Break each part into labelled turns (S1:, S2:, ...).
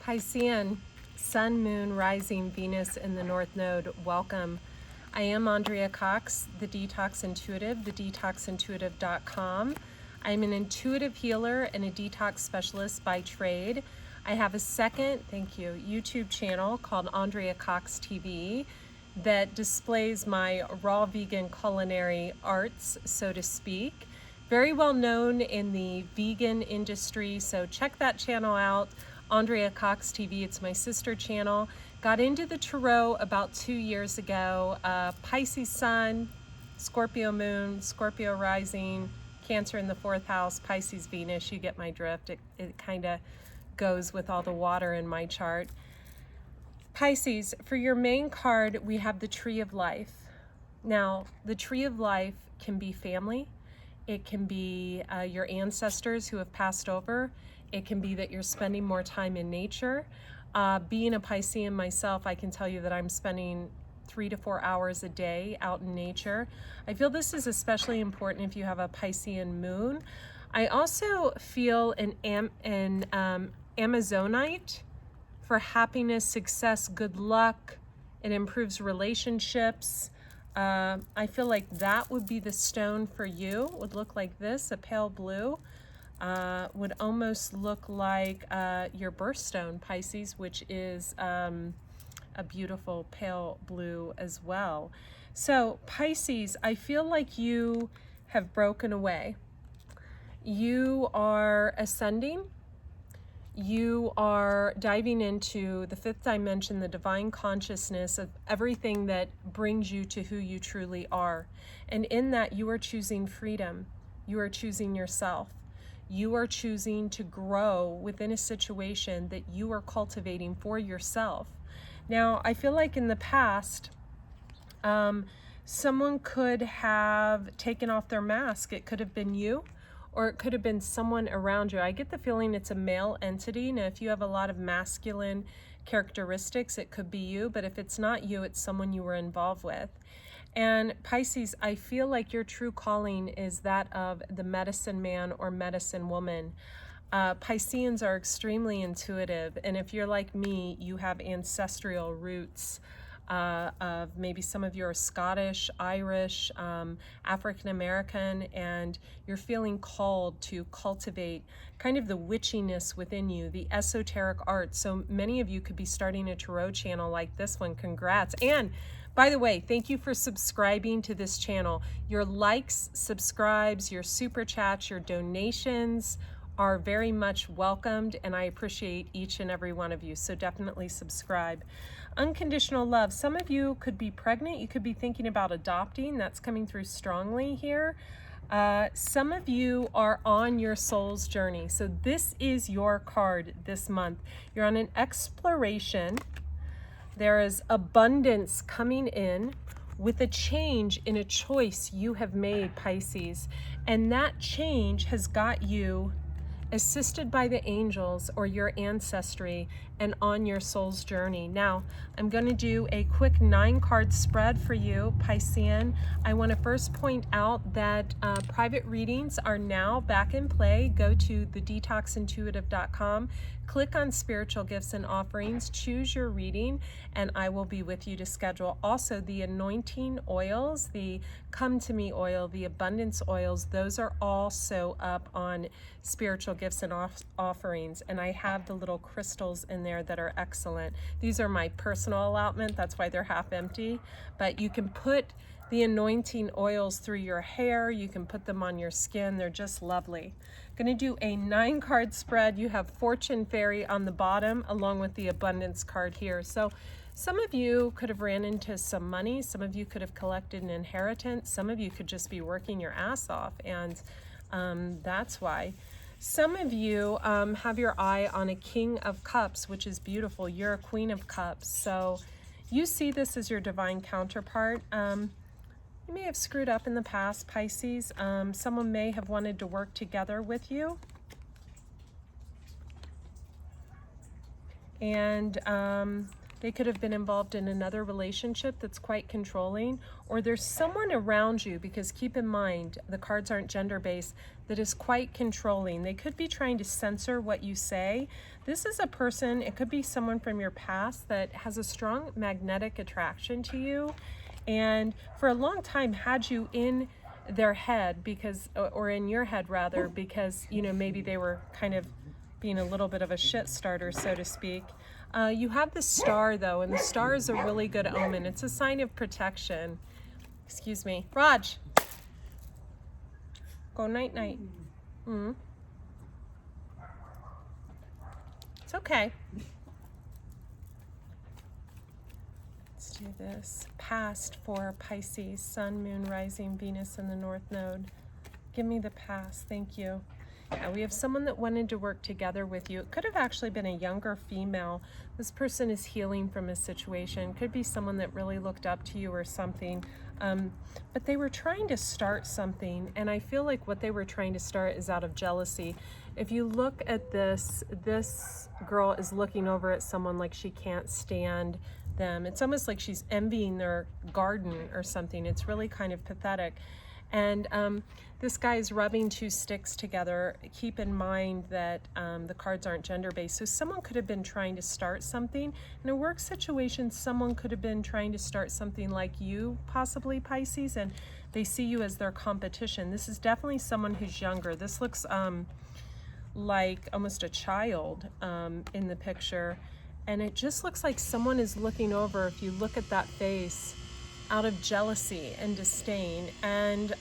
S1: Piscean, Sun, Moon, Rising, Venus in the North Node, welcome. I am Andrea Cox, the Detox Intuitive, thedetoxintuitive.com. I'm an intuitive healer and a detox specialist by trade. I have a second, thank you, YouTube channel called Andrea Cox TV that displays my raw vegan culinary arts, so to speak. Very well known in the vegan industry, so check that channel out. Andrea Cox TV, it's my sister channel. Got into the tarot about 2 years ago. Pisces Sun, Scorpio Moon, Scorpio Rising, Cancer in the 4th house, Pisces Venus, you get my drift. It kind of goes with all the water in my chart. Pisces, for your main card, we have the Tree of Life. Now, the Tree of Life can be family. It can be your ancestors who have passed over. It can be that you're spending more time in nature. Being a Piscean myself, I can tell you that I'm spending 3 to 4 hours a day out in nature. I feel this is especially important if you have a Piscean moon. I also feel an Amazonite for happiness, success, good luck. It improves relationships. I feel like that would be the stone for you. It would look like this, a pale blue. Would almost look like your birthstone, Pisces, which is a beautiful pale blue as well. So Pisces, I feel like you have broken away. You are ascending. You are diving into the 5th dimension, the divine consciousness of everything that brings you to who you truly are. And in that, you are choosing freedom. You are choosing yourself. You are choosing to grow within a situation that you are cultivating for yourself. Now, I feel like in the past, someone could have taken off their mask. It could have been you, or it could have been someone around you. I get the feeling it's a male entity. Now, if you have a lot of masculine characteristics, it could be you, but if it's not you, it's someone you were involved with. And Pisces, I feel like your true calling is that of the medicine man or medicine woman. Pisceans are extremely intuitive, and if you're like me, you have ancestral roots. Of maybe some of you are Scottish, Irish, African American, and you're feeling called to cultivate kind of the witchiness within you, the esoteric arts. So many of you could be starting a tarot channel like this one. Congrats. And by the way, thank you for subscribing to this channel. Your likes, subscribes, your super chats, your donations are very much welcomed, and I appreciate each and every one of you. So definitely subscribe. Unconditional love. Some of you could be pregnant. You could be thinking about adopting. That's coming through strongly here. Some of you are on your soul's journey. So this is your card this month. You're on an exploration. There is abundance coming in with a change in a choice you have made, Pisces. And that change has got you assisted by the angels or your ancestry and on your soul's journey. Now, I'm going to do a quick 9-card spread for you, Piscean. I want to first point out that private readings are now back in play. Go to thedetoxintuitive.com, click on spiritual gifts and offerings, choose your reading, and I will be with you to schedule. Also, the anointing oils, the come to me oil, the abundance oils, those are also up on spiritual gifts and offerings, and I have the little crystals in there that are excellent. These are my personal allotment, that's why they're half empty, but you can put the anointing oils through your hair, you can put them on your skin, they're just lovely. I'm going to do a 9-card spread. You have Fortune Fairy on the bottom along with the abundance card here. So some of you could have ran into some money, some of you could have collected an inheritance, some of you could just be working your ass off, and that's why. Some of you have your eye on a King of Cups, which is beautiful. You're a Queen of Cups, so you see this as your divine counterpart. You may have screwed up in the past, Pisces. Someone may have wanted to work together with you. And They could have been involved in another relationship that's quite controlling, or there's someone around you, because keep in mind, the cards aren't gender-based, that is quite controlling. They could be trying to censor what you say. This is a person, it could be someone from your past that has a strong magnetic attraction to you, and for a long time had you in their head because, or in your head rather, because, you know, maybe they were kind of being a little bit of a shit starter, so to speak. You have the star though, and the star is a really good omen. It's a sign of protection. Excuse me. Raj, go night night. It's okay. Let's do this. Past for Pisces, Sun, Moon, Rising, Venus in the North Node. Give me the past. Thank you. Yeah, we have someone that wanted to work together with you. It could have actually been a younger female. This person is healing from a situation. Could be someone that really looked up to you or something. But they were trying to start something, and I feel like what they were trying to start is out of jealousy. If you look at this girl is looking over at someone like she can't stand them. It's almost like she's envying their garden or something. It's really kind of pathetic. And this guy is rubbing two sticks together. Keep in mind that the cards aren't gender-based. So someone could have been trying to start something. In a work situation, someone could have been trying to start something like you, possibly Pisces, and they see you as their competition. This is definitely someone who's younger. This looks like almost a child in the picture. And it just looks like someone is looking over, if you look at that face, out of jealousy and disdain. And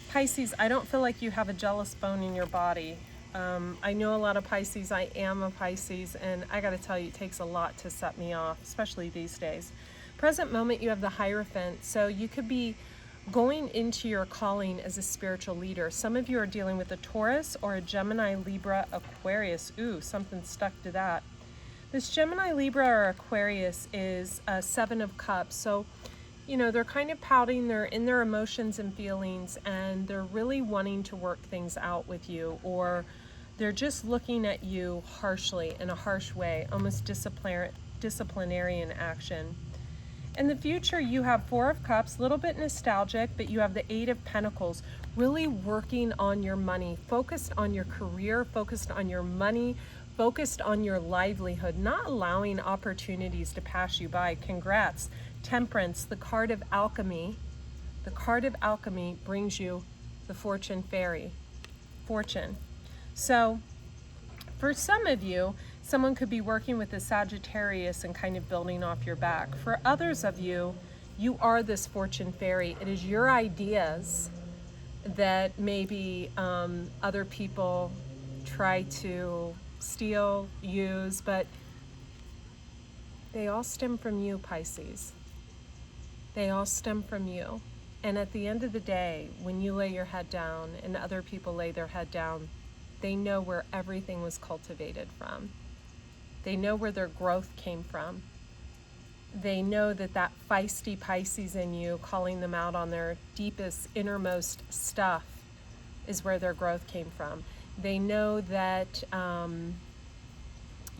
S1: Pisces, I don't feel like you have a jealous bone in your body. I know a lot of Pisces. I am a Pisces, and I gotta tell you, it takes a lot to set me off, especially these days. Present moment, you have the Hierophant, so you could be going into your calling as a spiritual leader. Some of you are dealing with a Taurus or a Gemini, Libra, Aquarius. Ooh, something stuck to that. This Gemini, Libra, or Aquarius is a Seven of Cups. So, you know, they're kind of pouting, they're in their emotions and feelings, and they're really wanting to work things out with you, or they're just looking at you harshly, in a harsh way, almost disciplinarian action. In the future, you have Four of Cups, a little bit nostalgic, but you have the Eight of Pentacles, really working on your money, focused on your career, focused on your money, focused on your livelihood, not allowing opportunities to pass you by. Congrats. Temperance, the card of alchemy. The card of alchemy brings you the Fortune Fairy. Fortune. So for some of you, someone could be working with a Sagittarius and kind of building off your back. For others of you, you are this Fortune Fairy. It is your ideas that maybe other people try to steal, use, but they all stem from you, Pisces. They all stem from you. And at the end of the day, when you lay your head down and other people lay their head down, they know where everything was cultivated from. They know where their growth came from. They know that that feisty Pisces in you, calling them out on their deepest, innermost stuff, is where their growth came from. They know that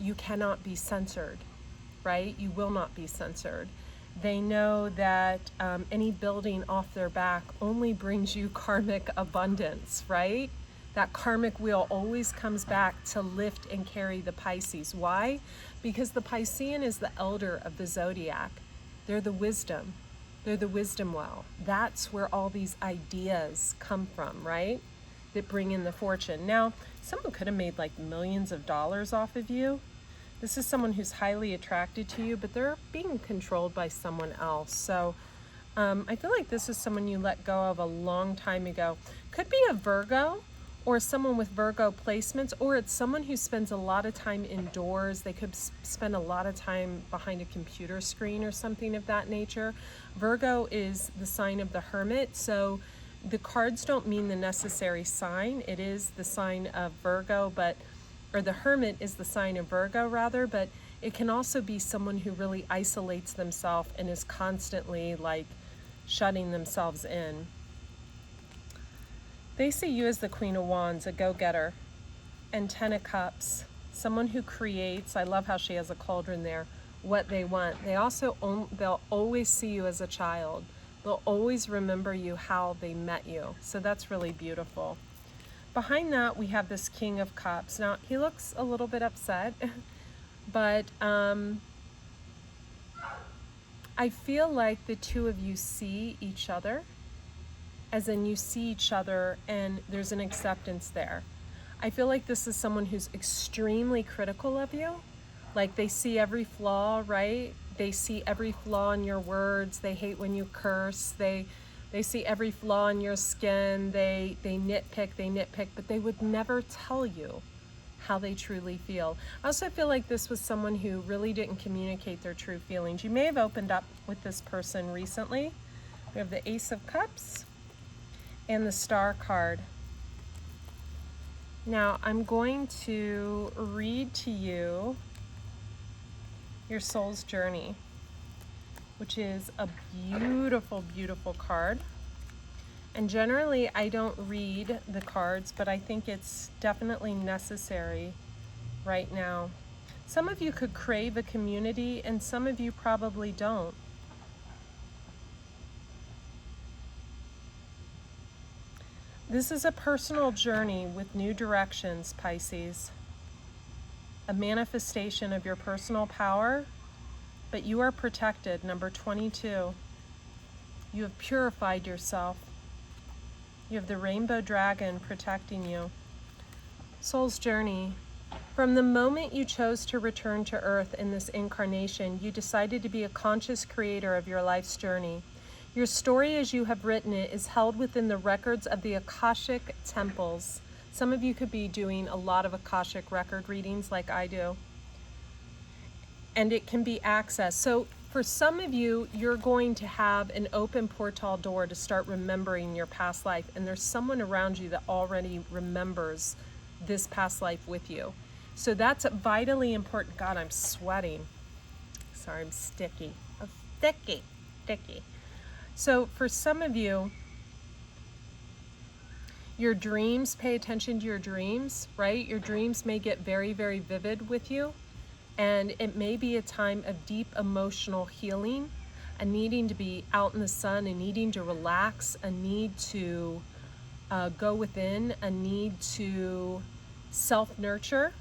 S1: you cannot be censored, right? You will not be censored. They know that any building off their back only brings you karmic abundance, right? That karmic wheel always comes back to lift and carry the Pisces. Why? Because the Piscean is the elder of the zodiac. They're the wisdom. They're the wisdom well. That's where all these ideas come from, right? That bring in the fortune. Now, someone could have made like millions of dollars off of you. This is someone who's highly attracted to you, but they're being controlled by someone else. So I feel like this is someone you let go of a long time ago. Could be a Virgo, or someone with Virgo placements, or it's someone who spends a lot of time indoors. They could spend a lot of time behind a computer screen or something of that nature. Virgo is the sign of the Hermit, so the cards don't mean the necessary sign. It is the sign of Virgo, or the Hermit is the sign of Virgo rather, but it can also be someone who really isolates themselves and is constantly like shutting themselves in. They see you as the Queen of Wands, a go-getter, and Ten of Cups, someone who creates. I love how she has a cauldron there, what they want. They'll always see you as a child. They'll always remember you how they met you. So that's really beautiful. Behind that, we have this King of Cups. Now, he looks a little bit upset, but I feel like the two of you see each other, as in you see each other and there's an acceptance there. I feel like this is someone who's extremely critical of you. Like they see every flaw, right? They see every flaw in your words. They hate when you curse. They see every flaw in your skin. They nitpick, but they would never tell you how they truly feel. I also feel like this was someone who really didn't communicate their true feelings. You may have opened up with this person recently. We have the Ace of Cups and the Star card. Now I'm going to read to you your soul's journey, which is a beautiful, beautiful card. And generally I don't read the cards, but I think it's definitely necessary right now. Some of you could crave a community and some of you probably don't. This is a personal journey with new directions, Pisces. A manifestation of your personal power, but you are protected. Number 22. You have purified yourself. You have the rainbow dragon protecting you. Soul's journey. From the moment you chose to return to Earth in this incarnation, you decided to be a conscious creator of your life's journey. Your story as you have written it is held within the records of the Akashic temples. Some of you could be doing a lot of Akashic record readings like I do. And it can be accessed. So for some of you, you're going to have an open portal door to start remembering your past life. And there's someone around you that already remembers this past life with you. So that's vitally important. God, I'm sweating. Sorry, I'm sticky. I'm sticky. So for some of you, your dreams, pay attention to your dreams, right? Your dreams may get very, very vivid with you. And it may be a time of deep emotional healing, a needing to be out in the sun, a needing to relax, a need to go within, a need to self-nurture.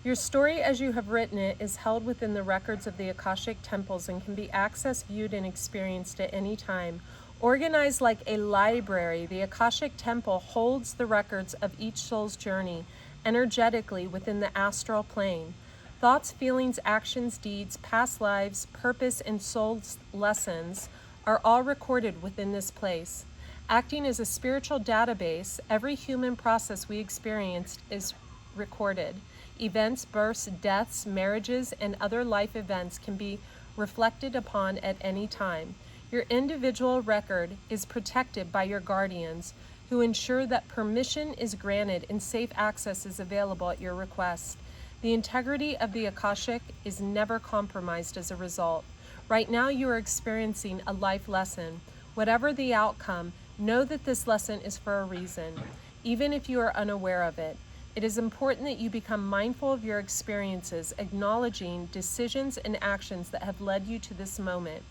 S1: Your story as you have written it is held within the records of the Akashic temples and can be accessed, viewed, and experienced at any time. Organized like a library, the Akashic temple holds the records of each soul's journey energetically within the astral plane. Thoughts, feelings, actions, deeds, past lives, purpose, and soul's lessons are all recorded within this place. Acting as a spiritual database, every human process we experienced is recorded. Events, births, deaths, marriages, and other life events can be reflected upon at any time. Your individual record is protected by your guardians, who ensure that permission is granted and safe access is available at your request. The integrity of the Akashic is never compromised as a result. Right now you are experiencing a life lesson. Whatever the outcome, know that this lesson is for a reason, even if you are unaware of it. It is important that you become mindful of your experiences, acknowledging decisions and actions that have led you to this moment.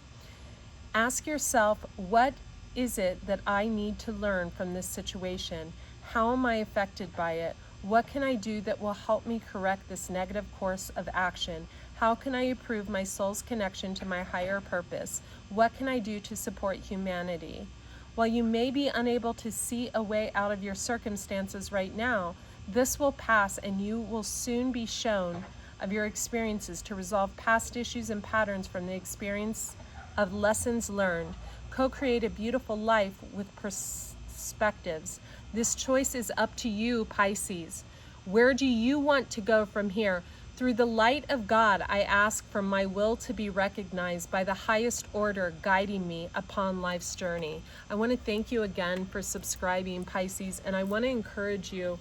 S1: Ask yourself, what is it that I need to learn from this situation? How am I affected by it? What can I do that will help me correct this negative course of action? How can I improve my soul's connection to my higher purpose? What can I do to support humanity? While you may be unable to see a way out of your circumstances right now, this will pass and you will soon be shown of your experiences to resolve past issues and patterns from the experience of lessons learned. Co-create a beautiful life with perspectives. This choice is up to you, Pisces. Where do you want to go from here? Through the light of God, I ask for my will to be recognized by the highest order guiding me upon life's journey. I want to thank you again for subscribing, Pisces, and I want to encourage you,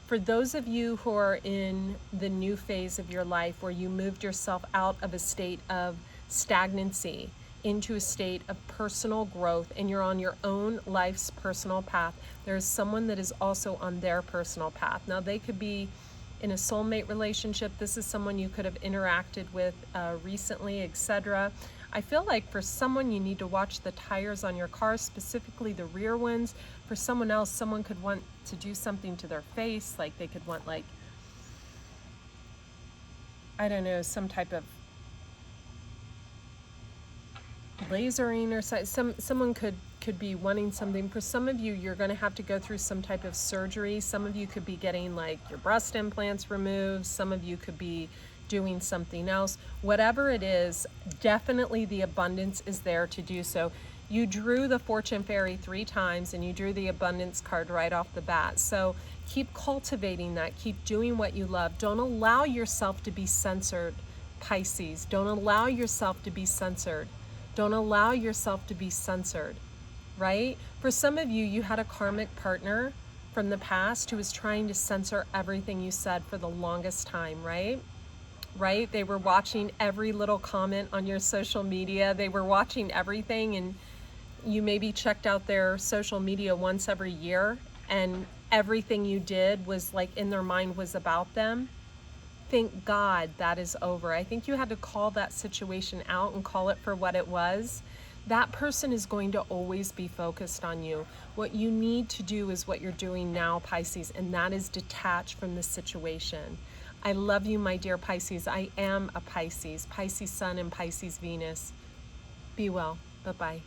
S1: for those of you who are in the new phase of your life where you moved yourself out of a state of stagnancy into a state of personal growth and you're on your own life's personal path, there's someone that is also on their personal path. Now, they could be in a soulmate relationship. This is someone you could have interacted with recently, etc. I feel like for someone, you need to watch the tires on your car, specifically the rear ones. For someone else, someone could want to do something to their face, like they could want, like, I don't know, some type of lasering or someone could be wanting something. For some of you, you're going to have to go through some type of surgery. Some of you could be getting like your breast implants removed. Some of you could be doing something else. Whatever it is, definitely the abundance is there to do so. You drew the Fortune Fairy 3 times and you drew the abundance card right off the bat. So keep cultivating that. Keep doing what you love. Don't allow yourself to be censored, Pisces. Don't allow yourself to be censored. Don't allow yourself to be censored, right? For some of you, you had a karmic partner from the past who was trying to censor everything you said for the longest time, right? Right? They were watching every little comment on your social media. They were watching everything, and you maybe checked out their social media once every year, and everything you did was like in their mind was about them. Thank God that is over. I think you had to call that situation out and call it for what it was. That person is going to always be focused on you. What you need to do is what you're doing now, Pisces, and that is detach from the situation. I love you, my dear Pisces. I am a Pisces, Pisces Sun and Pisces Venus. Be well. Bye-bye.